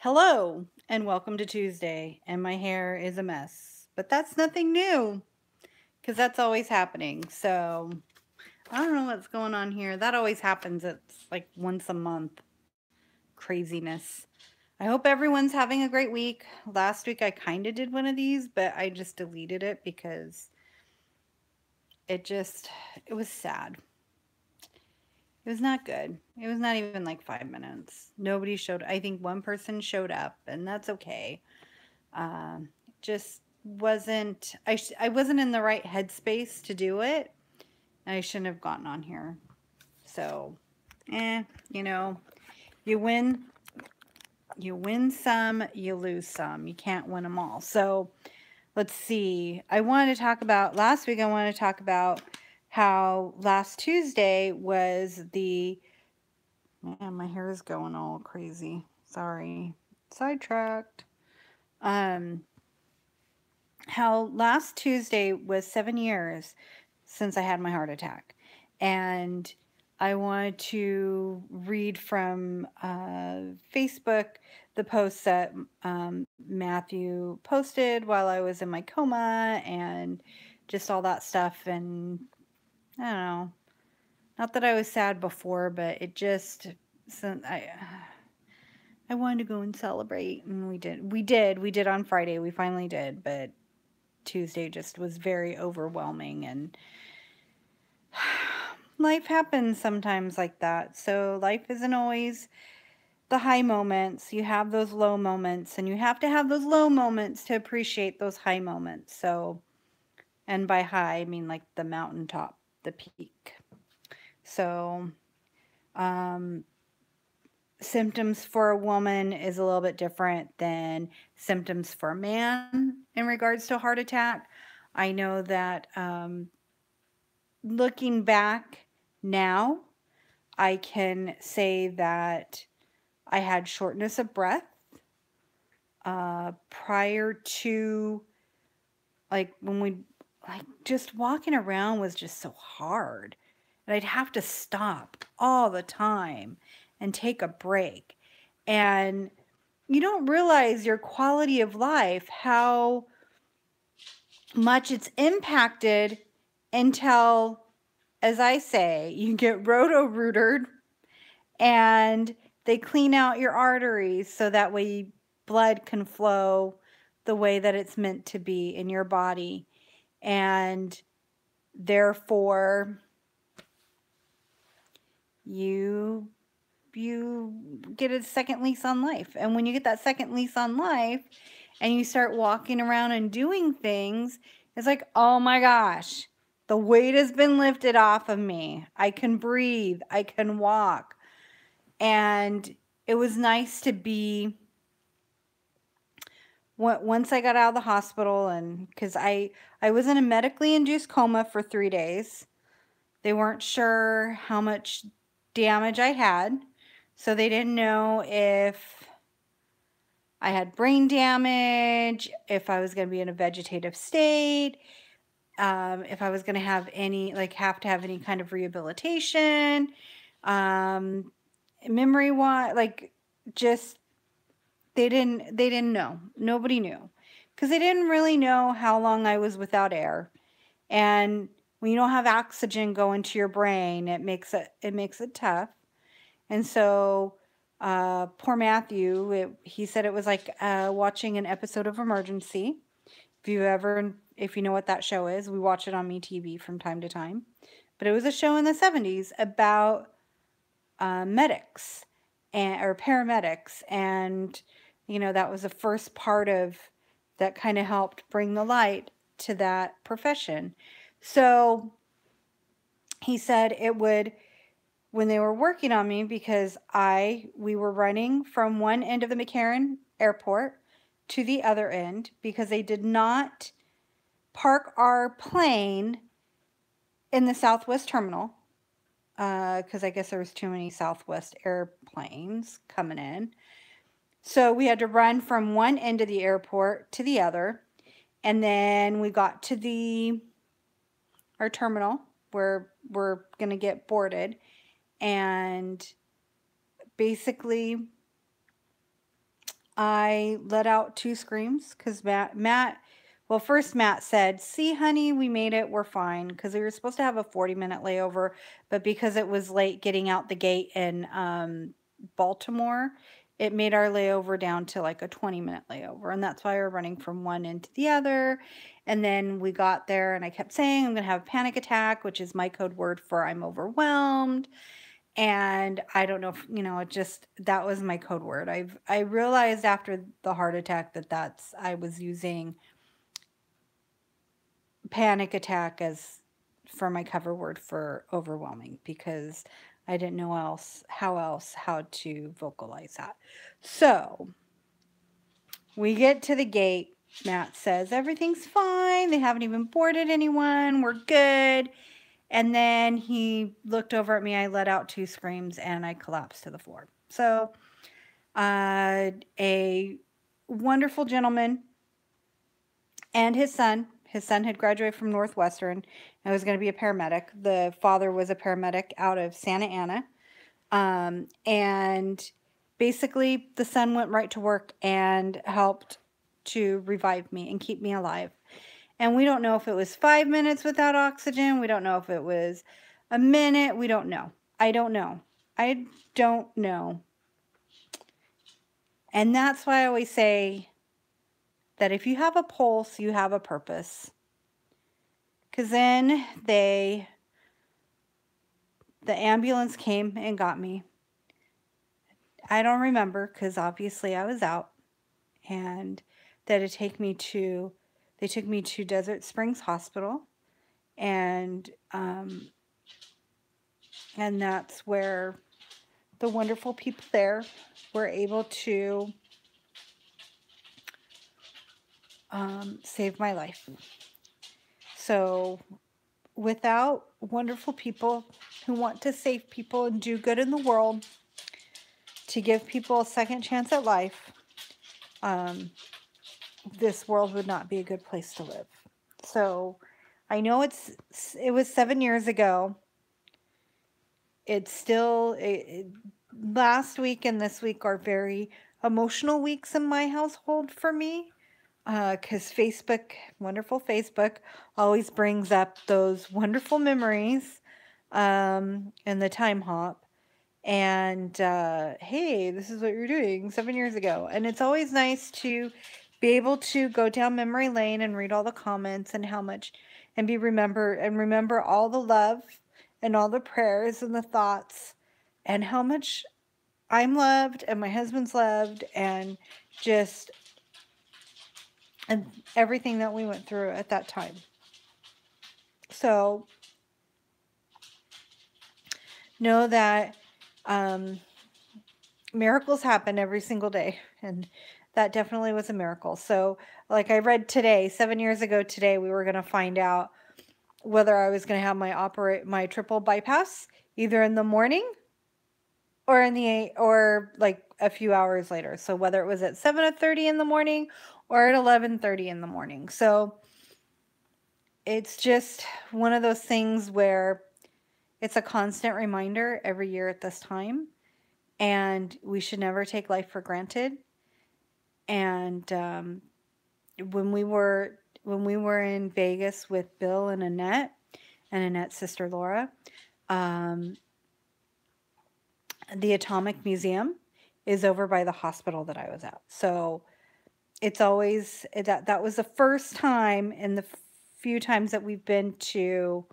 Hello, and welcome to Tuesday, and my hair is a mess. But that's nothing new, because that's always happening. So, I don't know what's going on here. That always happens. It's like once a month. Craziness. I hope everyone's having a great week. Last week I kind of did one of these, but I just deleted it because it was sad. It was not good. It was not even like 5 minutes. Nobody showed, I think one person showed up, and that's okay. Just wasn't I wasn't in the right headspace to do it. I shouldn't have gotten on here. So, you know, you win you win some, you lose some. You can't win them all. So, let's see. Last week I wanted to talk about how last Tuesday was the man, my hair is going all crazy. Sorry. Sidetracked. Um how last Tuesday was 7 years since I had my heart attack. And I wanted to read from Facebook the posts that Matthew posted while I was in my coma and just all that stuff. And I don't know, not that I was sad before, but it just, I wanted to go and celebrate, and we did on Friday. We finally did, but Tuesday just was very overwhelming, and life happens sometimes like that. So life isn't always the high moments. You have those low moments, and you have to have those low moments to appreciate those high moments. So, and by high, I mean like the mountaintop, the peak. So, um, symptoms for a woman is a little bit different than symptoms for a man in regards to a heart attack. I know that looking back now, I can say that I had shortness of breath prior to, like, when we, like, just walking around was just so hard. And I'd have to stop all the time and take a break. And you don't realize your quality of life, how much it's impacted until, as I say, you get roto-rootered and they clean out your arteries so that way blood can flow the way that it's meant to be in your body. And therefore, you get a second lease on life. And when you get that second lease on life and you start walking around and doing things, it's like, oh my gosh, the weight has been lifted off of me. I can breathe. I can walk. And it was nice to be, once I got out of the hospital, and because I was in a medically induced coma for 3 days. They weren't sure how much damage I had, so they didn't know if I had brain damage, if I was going to be in a vegetative state, if I was going to have have to have any kind of rehabilitation, memory-wise, just they didn't know. Nobody knew, because they didn't really know how long I was without air. And when you don't have oxygen going to your brain, it makes it tough. And so, poor Matthew, he said it was like watching an episode of Emergency. If you know what that show is, we watch it on MeTV from time to time. But it was a show in the 70s about medics or paramedics, and that was the first part of that kind of helped bring the light to that profession. So he said it would, when they were working on me, because we were running from one end of the McCarran airport to the other end, because they did not park our plane in the Southwest terminal, because I guess there was too many Southwest airplanes coming in. So we had to run from one end of the airport to the other. And then we got to our terminal where we're going to get boarded. And basically, I let out 2 screams because well, first Matt said, "See, honey, we made it. We're fine." Because we were supposed to have a 40-minute layover, but because it was late getting out the gate in Baltimore, it made our layover down to like a 20-minute layover. And that's why we're running from one end to the other. And then we got there and I kept saying, I'm going to have a panic attack, which is my code word for I'm overwhelmed. And I don't know if, that was my code word. I realized after the heart attack that I was using panic attack as for my cover word for overwhelming because I didn't know how to vocalize that. So we get to the gate. Matt says, everything's fine. They haven't even boarded anyone. We're good. And then he looked over at me. I let out 2 screams and I collapsed to the floor. So a wonderful gentleman and his son had graduated from Northwestern and was going to be a paramedic. The father was a paramedic out of Santa Ana. And basically the son went right to work and helped to revive me and keep me alive. And we don't know if it was 5 minutes without oxygen. We don't know if it was a minute. We don't know. I don't know. I don't know. And that's why I always say that if you have a pulse, you have a purpose. Because then the ambulance came and got me. I don't remember because obviously I was out. And that they took me to Desert Springs Hospital. And that's where the wonderful people there were able to save my life. So without wonderful people who want to save people and do good in the world, to give people a second chance at life, this world would not be a good place to live. So I know it was 7 years ago. It's still, last week and this week are very emotional weeks in my household for me. Because wonderful Facebook, always brings up those wonderful memories and the time hop. And hey, this is what you're doing 7 years ago. And it's always nice to be able to go down memory lane and read all the comments and remember all the love and all the prayers and the thoughts and how much I'm loved and my husband's loved and everything that we went through at that time. So know that miracles happen every single day, and that definitely was a miracle. So like I read today, 7 years ago today, we were going to find out whether I was going to have my triple bypass either in the morning or like a few hours later. So whether it was at 7:30 in the morning or at 11:30 in the morning. So it's just one of those things where it's a constant reminder every year at this time, and we should never take life for granted. And when we were in Vegas with Bill and Annette's sister Laura, the Atomic Museum is over by the hospital that I was at. So it's always that was the first time in the few times that we've been to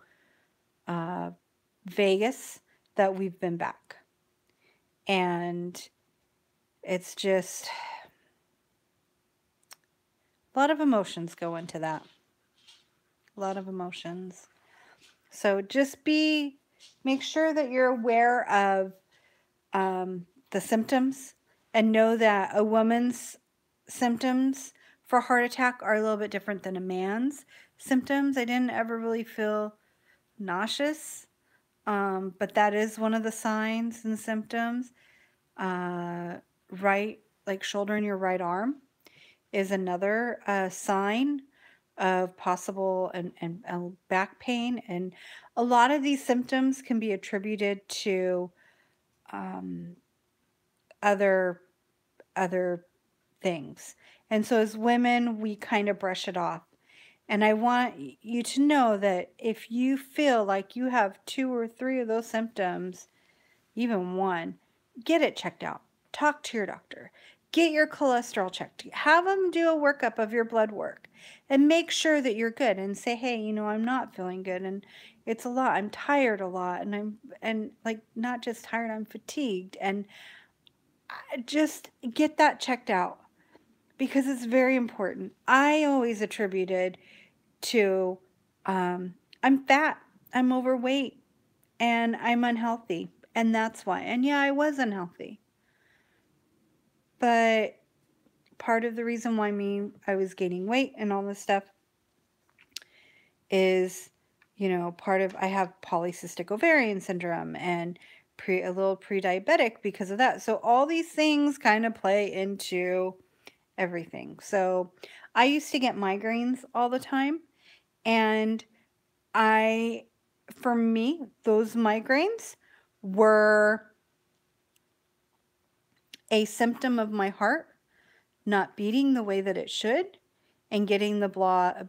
Vegas that we've been back. And it's just a lot of emotions go into that. A lot of emotions. So just make sure that you're aware of the symptoms and know that a woman's symptoms for heart attack are a little bit different than a man's symptoms. I didn't ever really feel nauseous, but that is one of the signs and symptoms. Like shoulder in your right arm is another sign of possible and back pain. And a lot of these symptoms can be attributed to other things. And so as women, we kind of brush it off. And I want you to know that if you feel like you have 2 or 3 of those symptoms, even one, get it checked out. Talk to your doctor. Get your cholesterol checked. Have them do a workup of your blood work and make sure that you're good and say, hey, you know, I'm not feeling good and it's a lot. I'm tired a lot and like not just tired, I'm fatigued, and just get that checked out because it's very important. I always attributed to I'm fat, I'm overweight, and I'm unhealthy. And that's why. And yeah, I was unhealthy. But part of the reason why I was gaining weight and all this stuff is, you know, I have polycystic ovarian syndrome and a little pre-diabetic because of that. So all these things kind of play into everything. So I used to get migraines all the time, and for me, those migraines were a symptom of my heart not beating the way that it should and getting the blood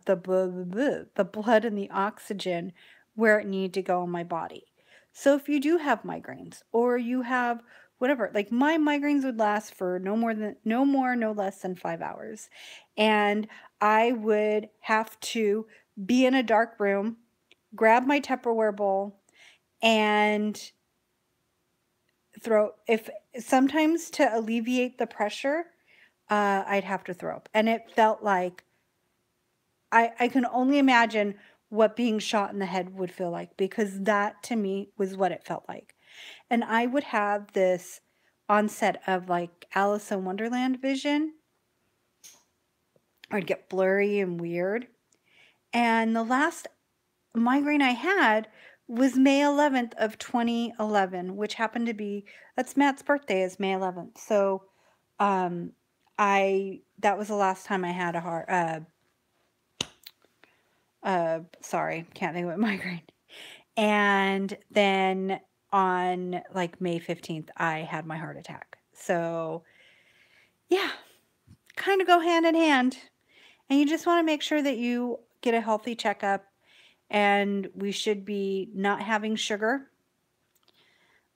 and the oxygen where it needed to go in my body. So if you do have migraines or you have whatever, like my migraines would last for no less than 5 hours. And I would have to be in a dark room, grab my Tupperware bowl, and sometimes to alleviate the pressure, I'd have to throw up. And it felt like, I can only imagine what being shot in the head would feel like, because that to me was what it felt like. And I would have this onset of like Alice in Wonderland vision. I'd get blurry and weird. And the last migraine I had was May 11th of 2011, which happened to be, that's Matt's birthday, is May 11th. So that was the last time I had a sorry, can't think of a migraine. And then on like May 15th, I had my heart attack. So yeah, kind of go hand in hand. And you just want to make sure that you get a healthy checkup, and we should be not having sugar.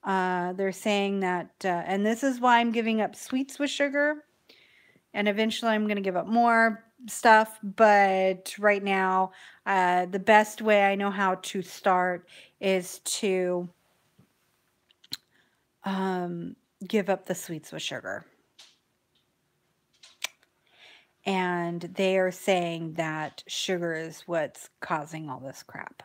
They're saying that, and this is why I'm giving up sweets with sugar, and eventually I'm going to give up more stuff, but right now, the best way I know how to start is to give up the sweets with sugar. And they are saying that sugar is what's causing all this crap.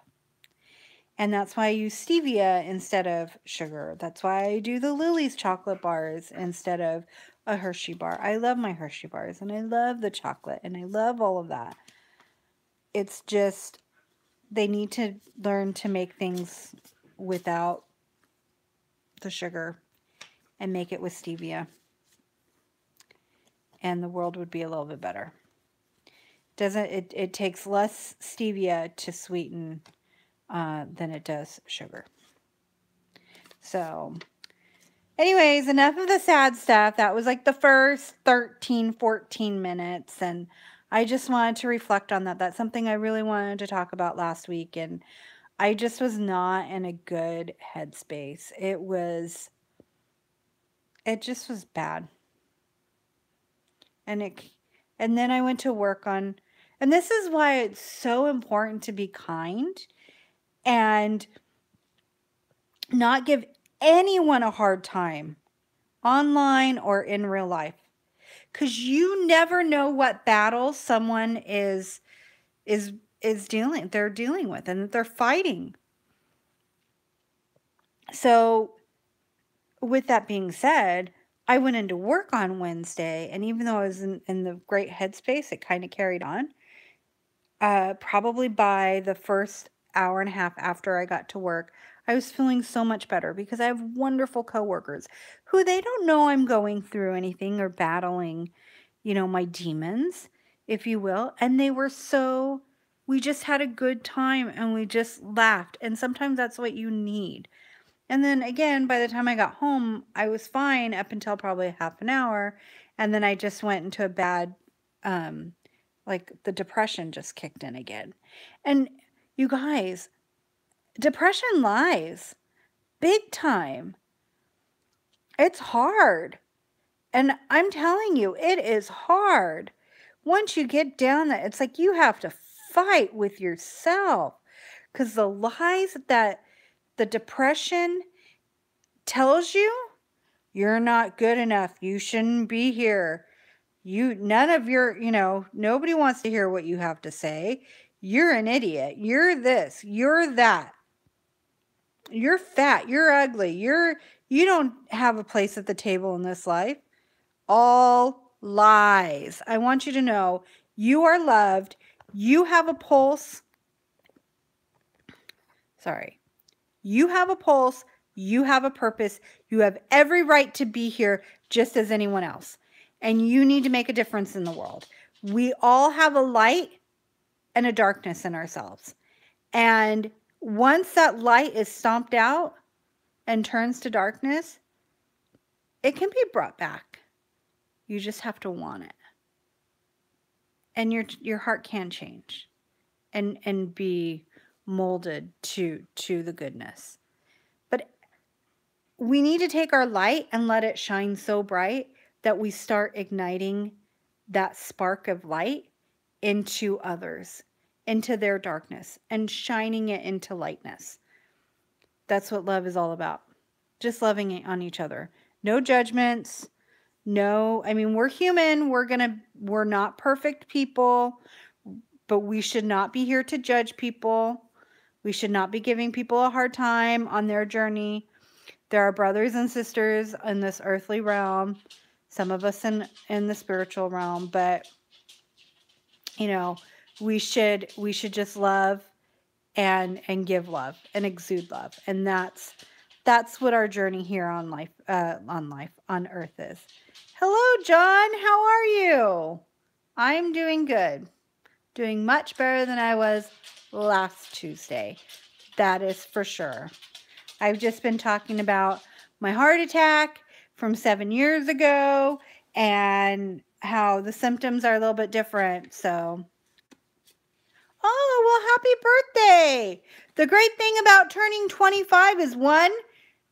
And that's why I use stevia instead of sugar. That's why I do the Lily's chocolate bars instead of a Hershey bar. I love my Hershey bars, and I love the chocolate, and I love all of that. It's just, they need to learn to make things without the sugar and make it with stevia. And the world would be a little bit better. It takes less stevia to sweeten than it does sugar. So anyways, enough of the sad stuff. That was like the first 13, 14 minutes. And I just wanted to reflect on that. That's something I really wanted to talk about last week. And I just was not in a good headspace. It just was bad. And then I went to work on, and this is why it's so important to be kind and not give anyone a hard time online or in real life, because you never know what battles someone they're dealing with and that they're fighting. So with that being said, I went into work on Wednesday, and even though I was in the great headspace, it kind of carried on. Probably by the first hour and a half after I got to work, I was feeling so much better because I have wonderful coworkers who, they don't know I'm going through anything or battling, you know, my demons, if you will. And we just had a good time and we just laughed. And sometimes that's what you need. And then again, by the time I got home, I was fine up until probably half an hour. And then I just went into a bad, like the depression just kicked in again. And you guys, depression lies big time. It's hard. And I'm telling you, it is hard. Once you get down that, it's like you have to fight with yourself, because the lies that the depression tells you, you're not good enough, you shouldn't be here, none of your, nobody wants to hear what you have to say, you're an idiot, you're this, you're that, you're fat, you're ugly, you don't have a place at the table in this life. All lies. I want you to know you are loved. You have a pulse. Sorry. You have a pulse. You have a purpose. You have every right to be here just as anyone else. And you need to make a difference in the world. We all have a light and a darkness in ourselves. And once that light is stomped out and turns to darkness, it can be brought back. You just have to want it. And your heart can change and be molded to the goodness. But we need to take our light and let it shine so bright that we start igniting that spark of light into others, into their darkness, and shining it into lightness. That's what love is all about. Just loving it on each other. No judgments. No, I mean, we're human. We're not perfect people, but we should not be here to judge people. We should not be giving people a hard time on their journey. There are brothers and sisters in this earthly realm, some of us in the spiritual realm, but we should just love and give love and exude love. And that's what our journey here on earth is. Hello, John. How are you? I'm doing good. Doing much better than I was last Tuesday. That is for sure. I've just been talking about my heart attack from 7 years ago and how the symptoms are a little bit different. So, oh, well, happy birthday. The great thing about turning 25 is, one,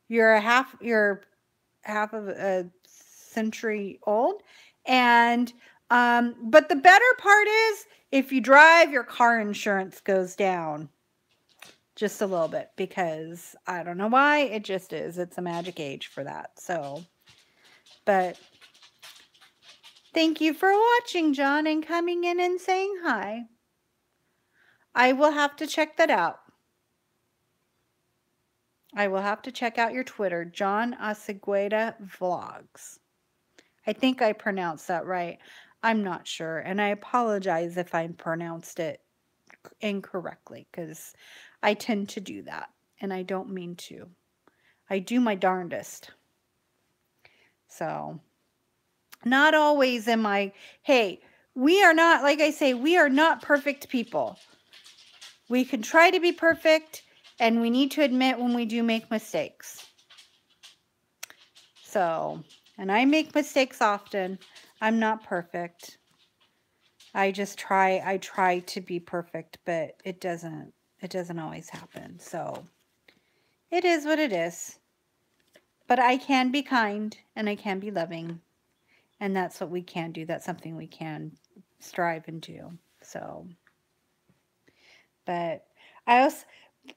you're half of a century old, and but the better part is, if you drive, your car insurance goes down just a little bit, because I don't know why, it just is. It's a magic age for that. So, but thank you for watching, John, and coming in and saying hi. I will have to check that out. I will have to check out your Twitter, John Acegueda Vlogs. I think I pronounced that right. I'm not sure, and I apologize if I pronounced it incorrectly, because I tend to do that, and I don't mean to. I do my darndest. So, not always am I, hey, we are not, like I say, we are not perfect people. We can try to be perfect, and we need to admit when we do make mistakes. So, and I make mistakes often. I'm not perfect. I try to be perfect, but it doesn't always happen. So, it is what it is. But I can be kind, and I can be loving. And that's what we can do. That's something we can strive and do. So, but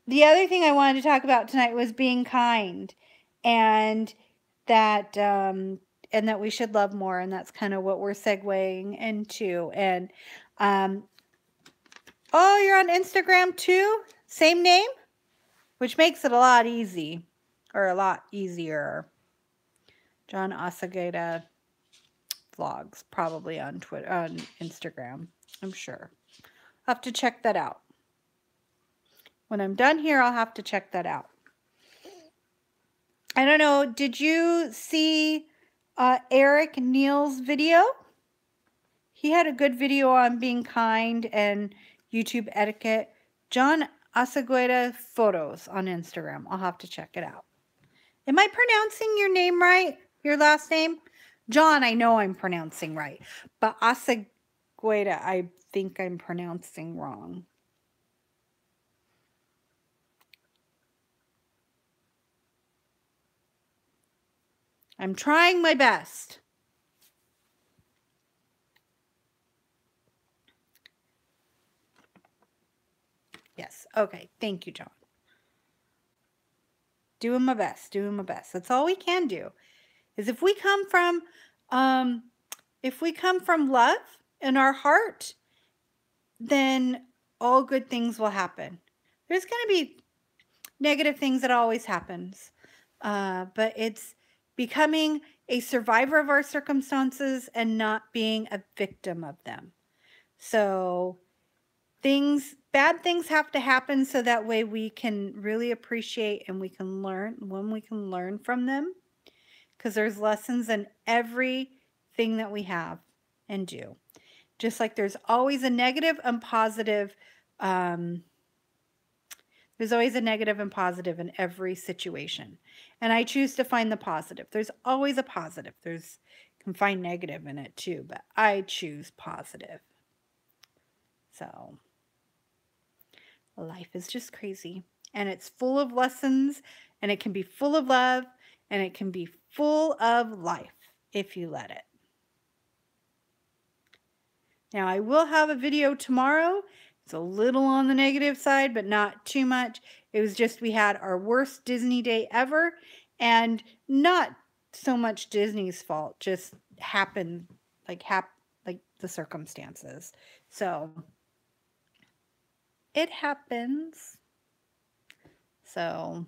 the other thing I wanted to talk about tonight was being kind, and that we should love more, and that's kind of what we're segueing into. And oh, you're on Instagram too? Same name? Which makes it a lot easier. John Acegueda Vlogs, probably on Twitter, on Instagram, I'm sure. I'll have to check that out. When I'm done here, I'll have to check that out. I don't know, did you see Eric Neal's video? He had a good video on being kind and YouTube etiquette. John Acegueda Photos on Instagram. I'll have to check it out. Am I pronouncing your name right? Your last name? John, I know I'm pronouncing right, but Asagueda, I think I'm pronouncing wrong. I'm trying my best. Yes. Okay. Thank you, John. Doing my best. Doing my best. That's all we can do. Is if we come from love in our heart, then all good things will happen. There's going to be negative things that always happens. But it's becoming a survivor of our circumstances and not being a victim of them. So bad things have to happen so that way we can really appreciate and we can learn from them, because there's lessons in everything that we have and do. Just like there's always a negative and positive, there's always a negative and positive in every situation. And I choose to find the positive. There's always a positive. You can find negative in it too, but I choose positive. So life is just crazy, and it's full of lessons, and it can be full of love, and it can be full of life if you let it. Now, I will have a video tomorrow. It's a little on the negative side, but not too much. It was just we had our worst Disney day ever, and not so much Disney's fault, just happened like the circumstances. So it happens. So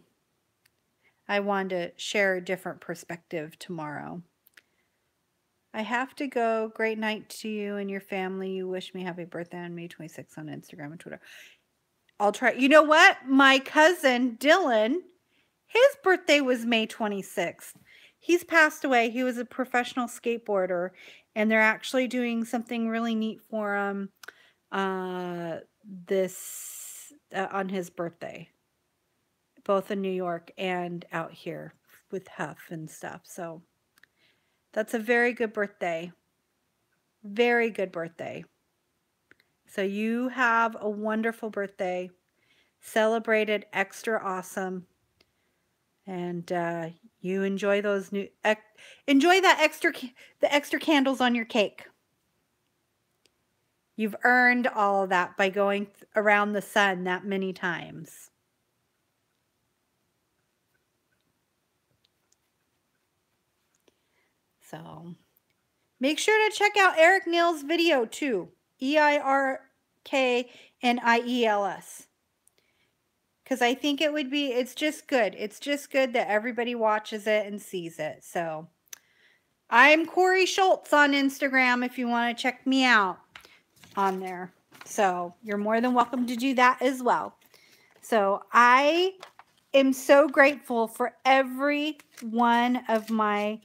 I wanted to share a different perspective tomorrow. I have to go. Great night to you and your family. You wish me happy birthday on May 26th on Instagram and Twitter. I'll try. You know what? My cousin Dylan, his birthday was May 26th. He's passed away. He was a professional skateboarder, and they're actually doing something really neat for him on his birthday, both in New York and out here with Huff and stuff. So that's a very good birthday. Very good birthday. So you have a wonderful birthday. Celebrate it extra awesome. And you enjoy those the extra candles on your cake. You've earned all of that by going around the sun that many times. So make sure to check out Eric Neal's video too. EIRKNIELS. Because I think it's just good. It's just good that everybody watches it and sees it. So I'm Corey Schultz on Instagram if you want to check me out on there. So you're more than welcome to do that as well. So I am so grateful for every one of my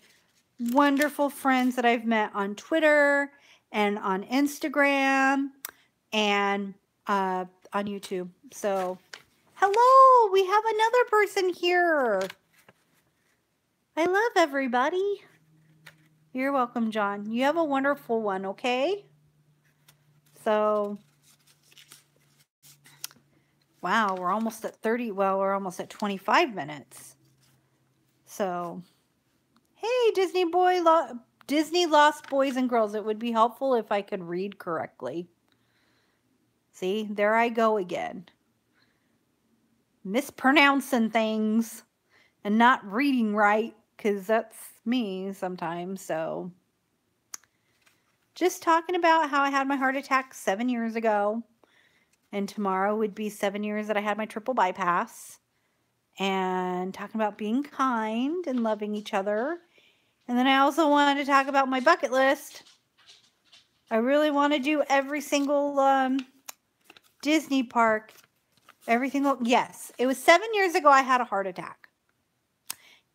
wonderful friends that I've met on Twitter and on Instagram and on YouTube. So hello, we have another person here. I love everybody. You're welcome, John. You have a wonderful one, okay? So, wow, we're almost at 30. Well, we're almost at 25 minutes. So, hey, Disney Lost Boys and Girls. It would be helpful if I could read correctly. See, there I go again. Mispronouncing things and not reading right, because that's me sometimes. So just talking about how I had my heart attack 7 years ago, and tomorrow would be 7 years that I had my triple bypass, and talking about being kind and loving each other. And then I also wanted to talk about my bucket list. I really want to do every single Disney park. Yes, it was 7 years ago I had a heart attack.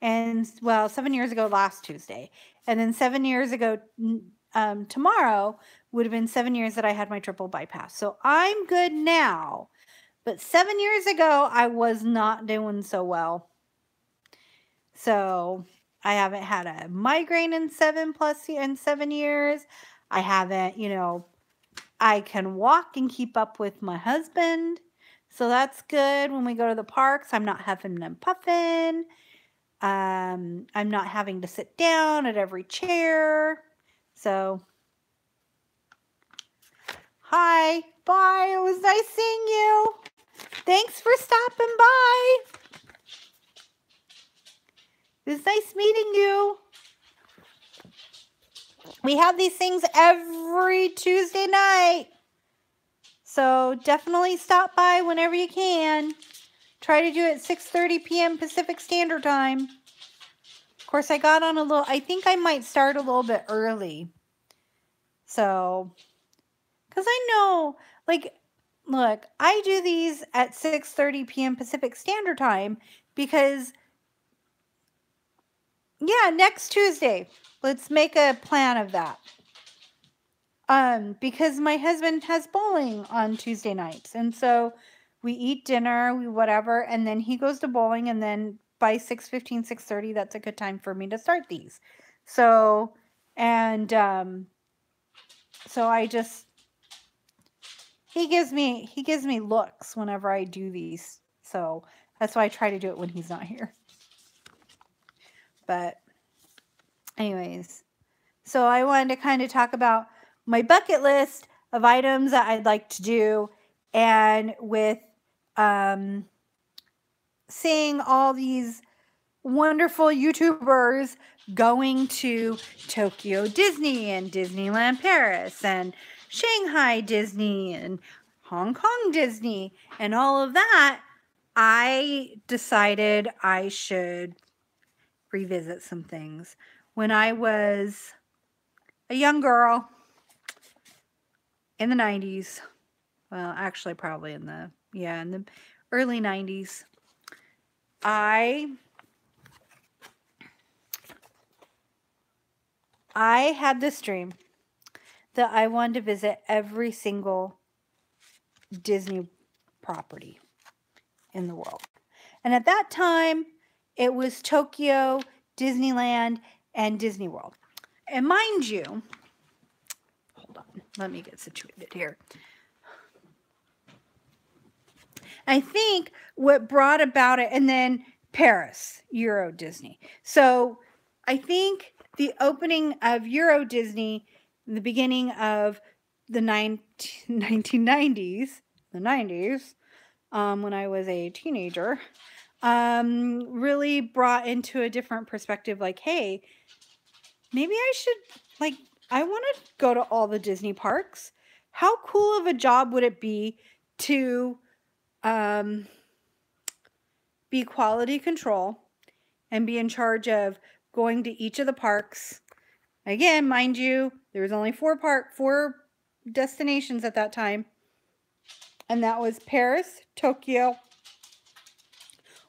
And, well, 7 years ago last Tuesday. And then 7 years ago tomorrow would have been 7 years that I had my triple bypass. So I'm good now. But 7 years ago, I was not doing so well. So I haven't had a migraine in 7 years. I haven't, I can walk and keep up with my husband. So that's good. When we go to the parks, I'm not huffing and puffing. I'm not having to sit down at every chair. So, hi, bye. It was nice seeing you. Thanks for stopping by. It was nice meeting you. We have these things every Tuesday night. So definitely stop by whenever you can. Try to do it 6:30 p.m. Pacific Standard Time. Of course, I think I might start a little bit early. So, because I know, look, I do these at 6:30 p.m. Pacific Standard Time because, yeah, next Tuesday, let's make a plan of that. Because my husband has bowling on Tuesday nights, and so we eat dinner, we whatever, and then he goes to bowling, and then by 6:15, 6:30, that's a good time for me to start these. So, and so I just he gives me looks whenever I do these. So that's why I try to do it when he's not here. But anyways, so I wanted to kind of talk about my bucket list of items that I'd like to do, and with seeing all these wonderful YouTubers going to Tokyo Disney and Disneyland Paris and Shanghai Disney and Hong Kong Disney and all of that, I decided I should revisit some things. When I was a young girl in the 90s, well, actually probably in the early 90s, I had this dream that I wanted to visit every single Disney property in the world. And at that time, it was Tokyo, Disneyland, and Disney World. And mind you, hold on, let me get situated here. I think what brought about it, and then Paris, Euro Disney. So I think the opening of Euro Disney in the beginning of the 1990s, the 90s, when I was a teenager, really brought into a different perspective, like, hey, maybe I should, I want to go to all the Disney parks. How cool of a job would it be to be quality control and be in charge of going to each of the parks. Again, mind you, there was only four destinations at that time. And that was Paris, Tokyo,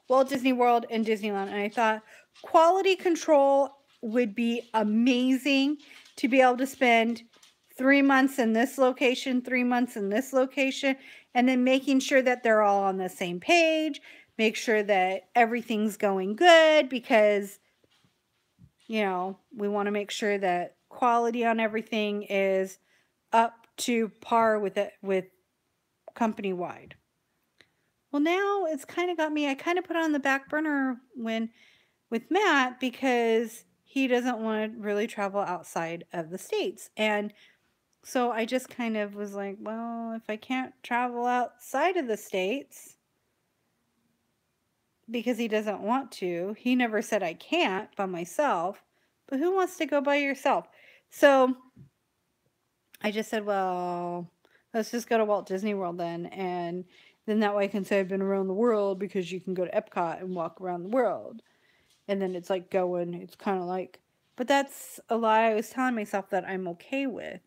Walt Disney World, and Disneyland. And I thought quality control would be amazing to be able to spend 3 months in this location, 3 months in this location, and then making sure that they're all on the same page, make sure that everything's going good, because, we want to make sure that quality on everything is up to par with company wide. Well, now it's kind of got me, I kind of put it on the back burner with Matt, because he doesn't want to really travel outside of the States. And so I just kind of was like, well, if I can't travel outside of the States, because he doesn't want to, he never said I can't by myself, but who wants to go by yourself? So I just said, well, let's just go to Walt Disney World then, and then that way I can say I've been around the world, because you can go to Epcot and walk around the world. And then it's like it's kind of like, but that's a lie I was telling myself that I'm okay with.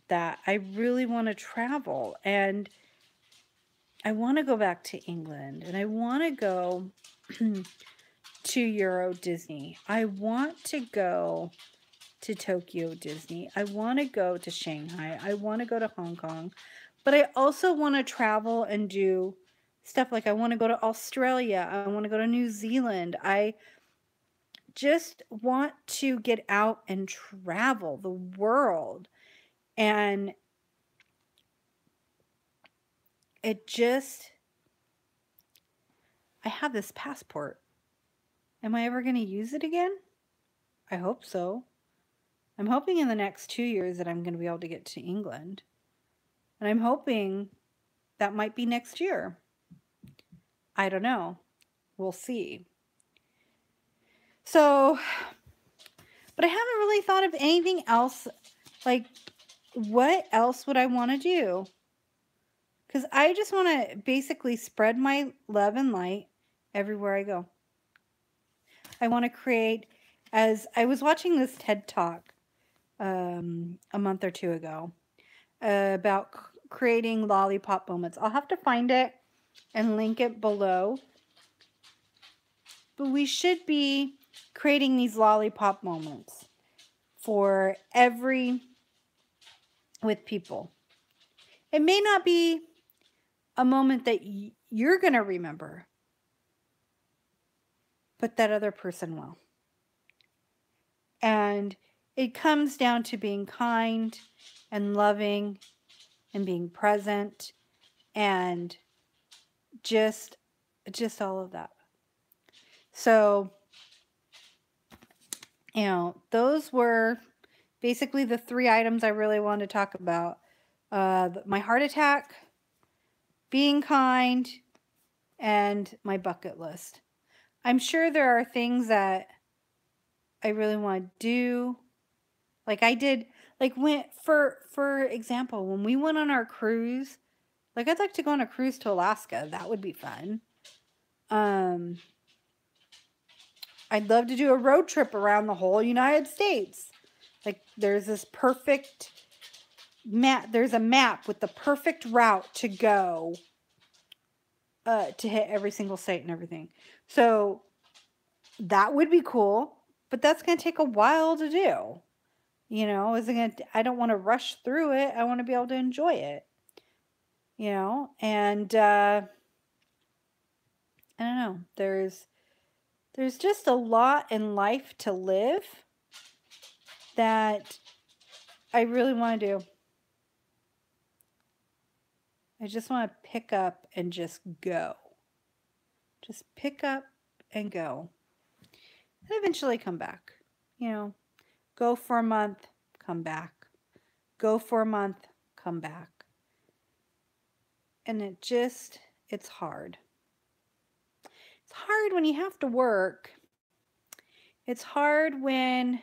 That I really want to travel, and I want to go back to England, and I want to go to Euro Disney. I want to go to Tokyo Disney. I want to go to Shanghai. I want to go to Hong Kong, but I also want to travel and do stuff like I want to go to Australia. I want to go to New Zealand. I just want to get out and travel the world. And it just, I have this passport. Am I ever going to use it again? I hope so. I'm hoping in the next 2 years that I'm going to be able to get to England. And I'm hoping that might be next year. I don't know. We'll see. So, but I haven't really thought of anything else. Like, what else would I want to do? Because I just want to basically spread my love and light everywhere I go. I want to create, as I was watching this TED Talk a month or two ago about creating lollipop moments. I'll have to find it and link it below. But we should be creating these lollipop moments for with people. It may not be a moment that you're going to remember, but that other person will. And it comes down to being kind and loving and being present and just all of that. So, you know, those were basically the 3 items I really wanted to talk about. My heart attack, being kind, and my bucket list. I'm sure there are things that I really want to do. Like I did, like when, for example, when we went on our cruise, like I'd like to go on a cruise to Alaska. That would be fun. I'd love to do a road trip around the whole United States. Like there's this perfect map. There's a map with the perfect route to go to hit every single state and everything. So that would be cool, but that's going to take a while to do. You know, I don't want to rush through it. I want to be able to enjoy it. You know, and I don't know. There's just a lot in life to live that I really want to do. I just want to pick up and just go. Just pick up and go. And eventually come back. You know, go for a month, come back. Go for a month, come back. And it's hard. It's hard when you have to work. It's hard when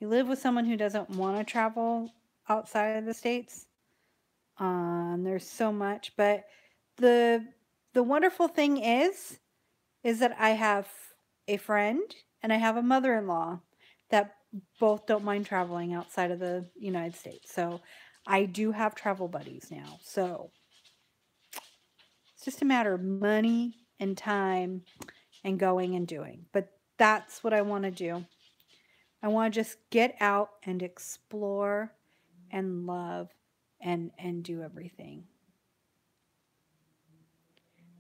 you live with someone who doesn't want to travel outside of the States. There's so much, but the wonderful thing is that I have a friend and I have a mother-in-law that both don't mind traveling outside of the United States. So I do have travel buddies now. So it's just a matter of money and time and going and doing. But that's what I want to do. I want to just get out and explore and love and do everything.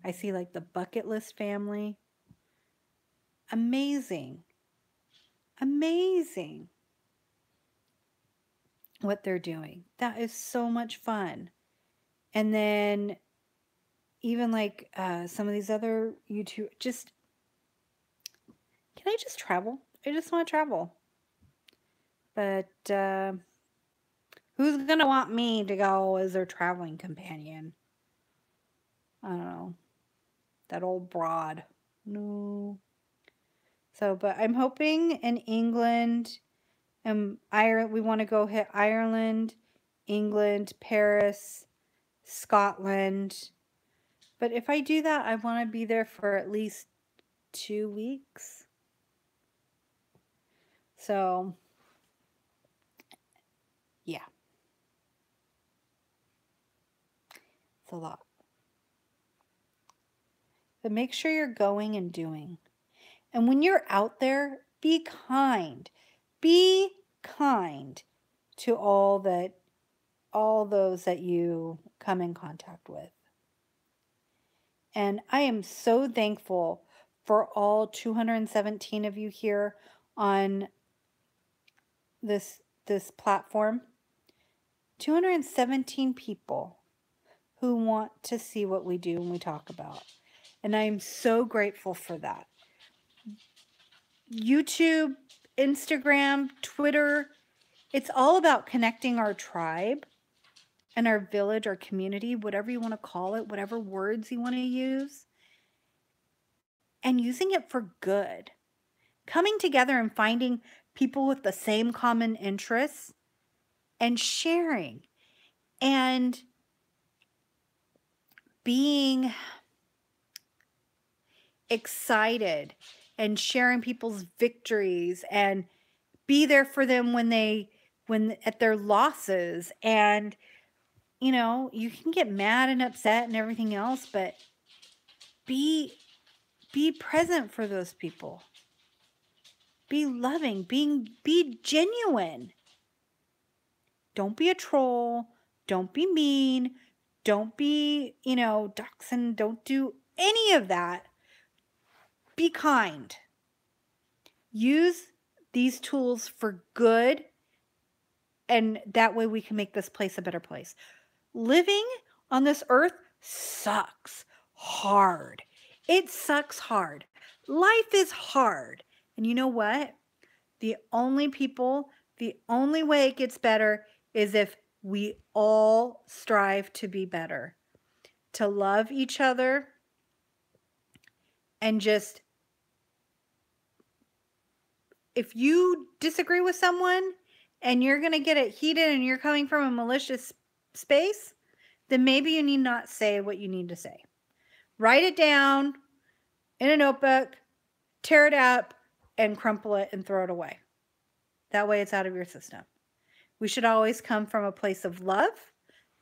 I see like the bucket list family. Amazing. Amazing what they're doing. That is so much fun. And then even like some of these other YouTube, can I just travel? I just want to travel. But who's going to want me to go as their traveling companion? I don't know. That old broad. No. So, but I'm hoping in England and Ireland, we want to go hit Ireland, England, Paris, Scotland. But if I do that, I want to be there for at least 2 weeks. So, yeah. It's a lot. But make sure you're going and doing. And when you're out there, be kind. Be kind to all those that you come in contact with. And I am so thankful for all 217 of you here on this platform. 217 people who want to see what we do and we talk about. And I am so grateful for that. YouTube, Instagram, Twitter, it's all about connecting our tribe and our village, our community, whatever you want to call it, whatever words you want to use, and using it for good. Coming together and finding people with the same common interests and sharing and being excited and sharing people's victories and be there for them when at their losses. And you know, you can get mad and upset and everything else, but be present for those people. Be loving, be genuine. Don't be a troll, don't be mean, don't be, dachshund, don't do any of that. Be kind. Use these tools for good, and that way we can make this place a better place. Living on this earth sucks hard. It sucks hard. Life is hard. And you know what? The only way it gets better is if we all strive to be better, to love each other, and just, if you disagree with someone and you're going to get it heated and you're coming from a malicious space, then maybe you need not say what you need to say. Write it down in a notebook, tear it up, and crumple it and throw it away. That way it's out of your system. We should always come from a place of love,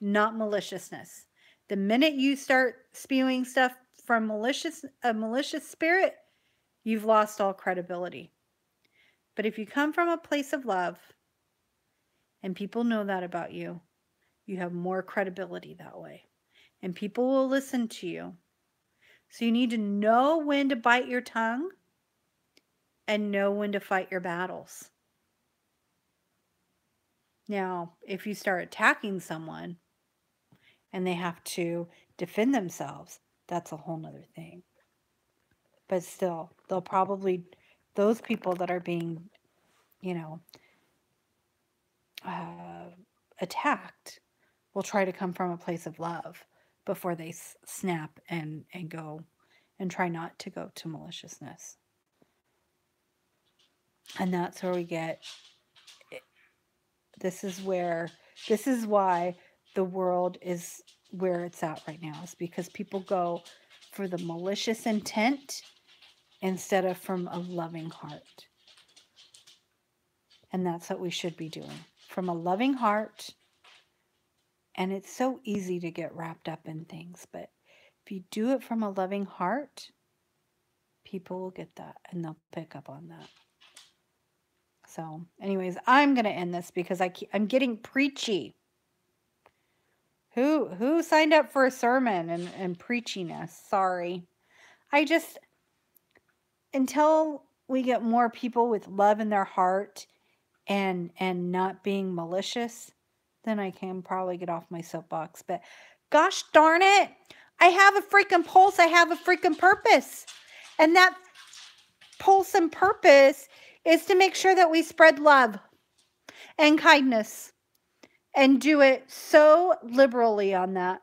not maliciousness. The minute you start spewing stuff from a malicious spirit, you've lost all credibility. But if you come from a place of love, and people know that about you, you have more credibility that way. And people will listen to you. So you need to know when to bite your tongue and know when to fight your battles. Now, if you start attacking someone and they have to defend themselves, that's a whole nother thing. But still, they'll probably, those people that are being, attacked will try to come from a place of love before they snap and go and try not to go to maliciousness. And that's where we get, this is why the world is where it's at right now, is because people go for the malicious intent instead of from a loving heart. And that's what we should be doing, from a loving heart. And it's so easy to get wrapped up in things, but if you do it from a loving heart, people will get that and they'll pick up on that. So anyways, I'm going to end this because I'm getting preachy. Who signed up for a sermon and preachiness? Sorry. Until we get more people with love in their heart and not being malicious, then I can probably get off my soapbox. But gosh darn it, I have a freaking pulse. I have a freaking purpose. And that pulse and purpose is to make sure that we spread love and kindness and do it so liberally on that.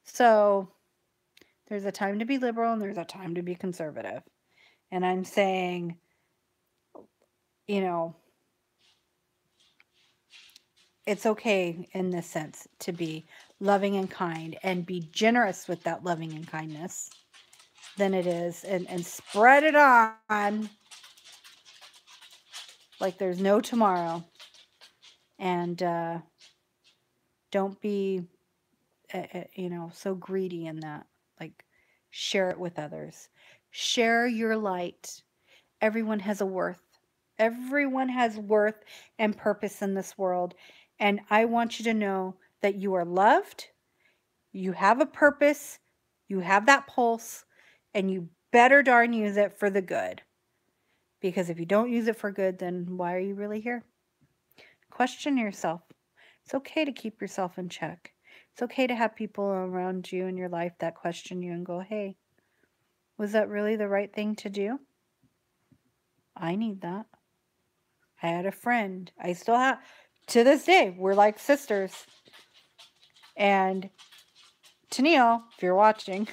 So there's a time to be liberal and there's a time to be conservative. And I'm saying, it's okay in this sense to be loving and kind and be generous with that loving and kindness than it is and spread it on like there's no tomorrow. And don't be, so greedy in that. Like, share it with others. Share your light. Everyone has a worth. Everyone has worth and purpose in this world. And I want you to know that you are loved. You have a purpose. You have that pulse, and you better darn use it for the good. Because if you don't use it for good, then why are you really here? Question yourself. It's okay to keep yourself in check. It's okay to have people around you in your life that question you and go, hey, was that really the right thing to do? I need that. I had a friend. I still have, to this day, we're like sisters. And Tennille, if you're watching,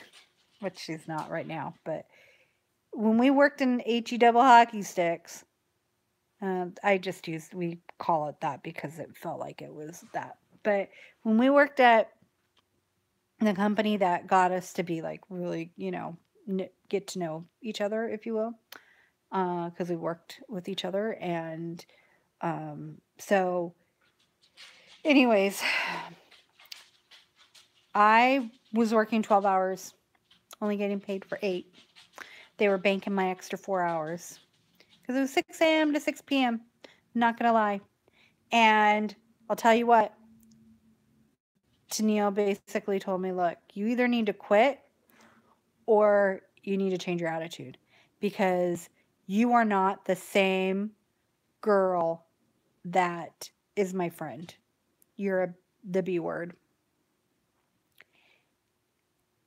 which she's not right now, but when we worked in HE double hockey sticks, we call it that because it felt like it was that. But when we worked at the company that got us to be like really, get to know each other, if you will, because we worked with each other. And so anyways, I was working 12 hours, only getting paid for 8. They were banking my extra 4 hours because it was 6 a.m. to 6 p.m. Not going to lie. And I'll tell you what, Tennille basically told me, look, you either need to quit or you need to change your attitude because you are not the same girl that is my friend. You're the B word.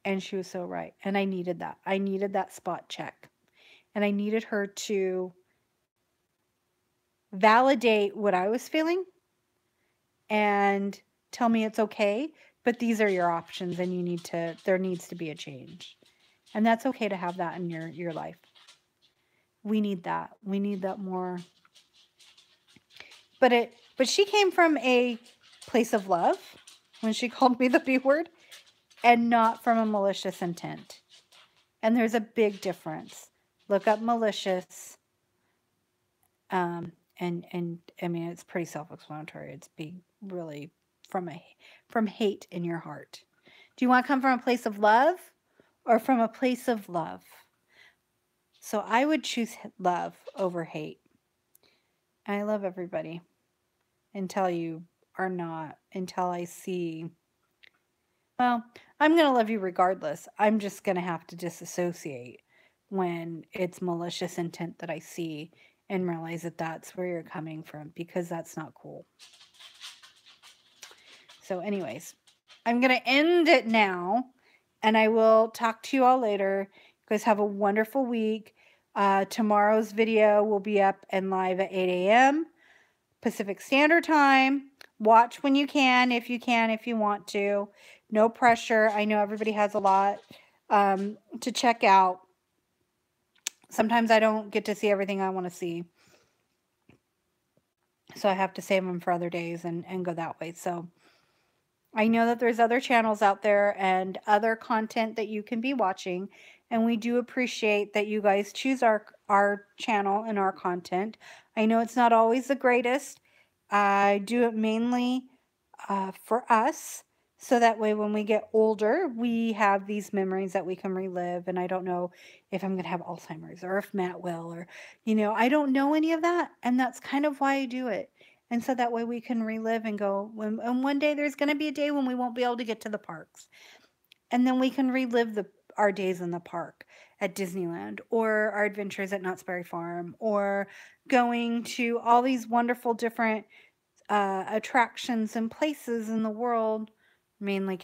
And she was so right. And I needed that. I needed that spot check. And I needed her to validate what I was feeling and tell me it's okay, but these are your options and there needs to be a change. And that's okay to have that in your life. We need that. We need that more. But she came from a place of love when she called me the B word and not from a malicious intent. And there's a big difference. Look up malicious. And I mean, it's pretty self-explanatory. It's being really from hate in your heart. Do you want to come from a place of love or from a place of love? So I would choose love over hate. I love everybody until you are not, until I see, well, I'm going to love you regardless. I'm just going to have to disassociate when it's malicious intent that I see and realize that that's where you're coming from because that's not cool. So anyways, I'm going to end it now and I will talk to you all later. You guys have a wonderful week. Tomorrow's video will be up and live at 8 a.m. Pacific Standard Time. Watch when you can, if you want to. No pressure. I know everybody has a lot to check out. Sometimes I don't get to see everything I want to see. So I have to save them for other days and go that way. So I know that there's other channels out there and other content that you can be watching. And we do appreciate that you guys choose our channel and our content. I know it's not always the greatest. I do it mainly for us. So that way when we get older, we have these memories that we can relive. And I don't know if I'm going to have Alzheimer's or if Matt will or, I don't know any of that. And that's kind of why I do it. And so that way we can relive and go, and one day there's going to be a day when we won't be able to get to the parks. And then we can relive our days in the park at Disneyland or our adventures at Knott's Berry Farm or going to all these wonderful different attractions and places in the world, mainly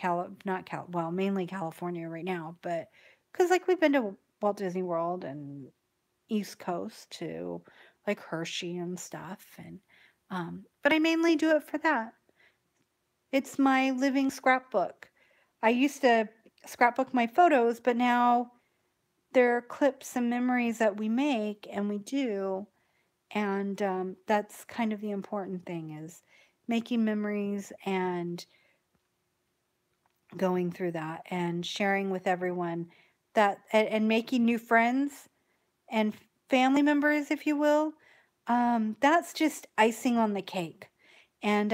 mainly California right now, but because like we've been to Walt Disney World and East Coast to like Hershey and stuff, and but I mainly do it for that. It's my living scrapbook. I used to scrapbook my photos, but now they're clips and memories that we make and we do. And that's kind of the important thing is making memories and going through that and sharing with everyone that and making new friends and family members, if you will. That's just icing on the cake. And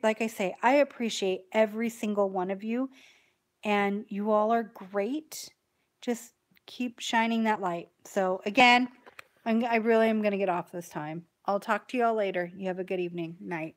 like I say, I appreciate every single one of you. And you all are great. Just keep shining that light. So again, I really am going to get off this time. I'll talk to you all later. You have a good evening. Night.